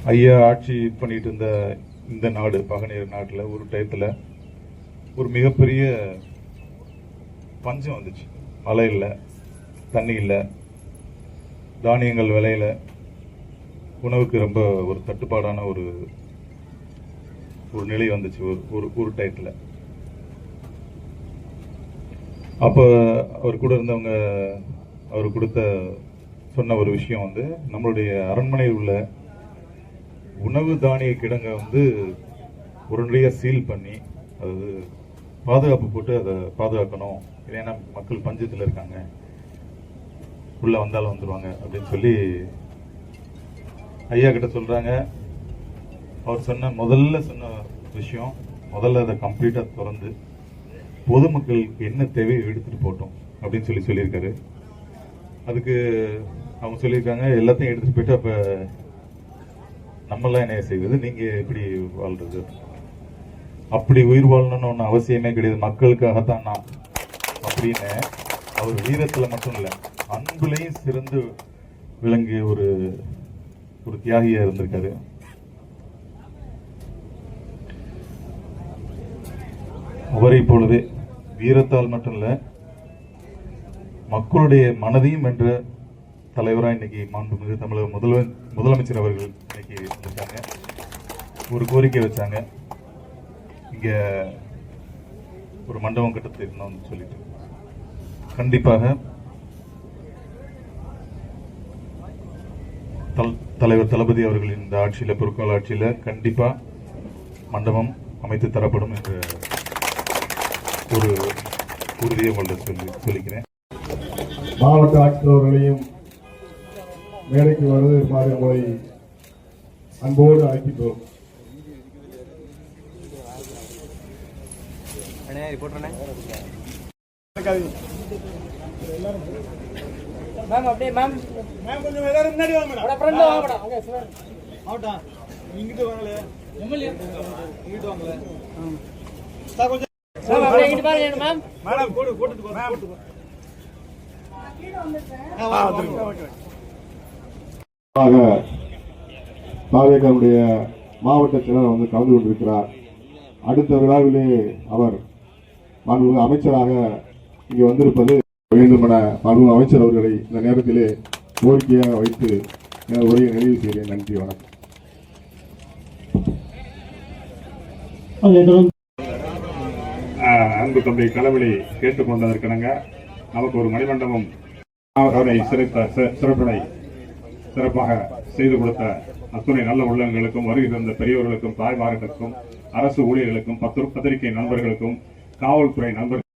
ஐயா ஆட்சி பண்ணிட்டு இருந்த இந்த நாடு பகநீர் நாட்டில் ஒரு டயத்தில் ஒரு மிகப்பெரிய பஞ்சம் வந்துச்சு. மழை இல்லை, தண்ணி இல்லை, தானியங்கள் விலையில, உணவுக்கு ரொம்ப ஒரு தட்டுப்பாடான ஒரு நிலை வந்துச்சு ஒரு டயத்தில். அப்போ அவர் கூட இருந்தவங்க அவர் கொடுத்த சொன்ன ஒரு விஷயம் வந்து, நம்மளுடைய அரண்மனையில் உள்ள உணவு தானிய கிடங்க வந்து உடனடியாக சீல் பண்ணி அதாவது பாதுகாப்பு போட்டு அதை பாதுகாக்கணும். இல்லைன்னா மக்கள் பஞ்சத்தில் இருக்காங்க, உள்ள வந்தாலும் வந்துடுவாங்க அப்படின்னு சொல்லி ஐயா கிட்ட சொல்றாங்க. அவர் முதல்ல சொன்ன விஷயம், முதல்ல அதை கம்ப்ளீட்டா திறந்து பொதுமக்களுக்கு என்ன தேவையை எடுத்துட்டு போட்டோம் அப்படின்னு சொல்லியிருக்காரு. அதுக்கு அவங்க சொல்லியிருக்காங்க, எல்லாத்தையும் எடுத்துட்டு போயிட்டு அப்ப நம்மளாம் என்ன செய்வது, நீங்க எப்படி வாழ்றது, அப்படி உயிர் வாழணும்னு ஒன்றும் அவசியமே கிடையாது, மக்களுக்காகத்தான் நான் அப்படின்னு அவர் வீரத்துல மட்டும் இல்லை, அன்புலையும் சிறந்து விளங்கிய ஒரு தியாகியா இருந்திருக்காரு. அவரை போலவே வீரத்தால் மட்டும் இல்ல, மக்களுடைய மனதையும் வென்ற தலைவராக இன்னைக்கு மாண்புமிகு தமிழக முதலமைச்சர் அவர்கள் இன்னைக்கு வந்திருக்காங்க. ஒரு கோரிக்கை வச்சாங்க, இங்க ஒரு மண்டபம் கட்ட தரணும்னு சொல்லிட்டு. கண்டிப்பாக தலைவர் தளபதி அவர்களின் இந்த ஆட்சியில, பொற்கால ஆட்சியில கண்டிப்பா மண்டபம் அமைத்து தரப்படும் என்ற ஒரு உறுதியை சொல்லிக்கிறேன். மாவட்ட ஆட்சித்தலைவர்களையும் மேடைக்கு வருவதற்காக உங்களை அன்போடு அழைக்கின்றோம். தாவேகனுடைய மாவட்ட செயலர் வந்து கலந்து கொண்டிருக்கிறார். அடுத்த விழாவிலே அவர் மாண்புமிகு அமைச்சராக இங்கே வந்திருப்பது வேண்டும் என மாண்புமிகு அமைச்சர் அவர்களை இந்த நேரத்திலே கோரிக்கையாக வைத்து உரையை நிறைவு செய்கிறேன். நன்றி, வணக்கம். அன்பு தம்பி களவிலை கேட்டுக்கொண்டதற்கிணங்க நமக்கு ஒரு மணிமண்டபம் அவரை சிறப்பாக செய்து கொடுத்த அத்துணை நல்ல உள்ளங்களுக்கும், வருகை தந்த பெரியவர்களுக்கும், தாய்மார்களுக்கும், அரசு ஊழியர்களுக்கும், பத்திரிகை நண்பர்களுக்கும், காவல்துறை நண்பர்களுக்கும்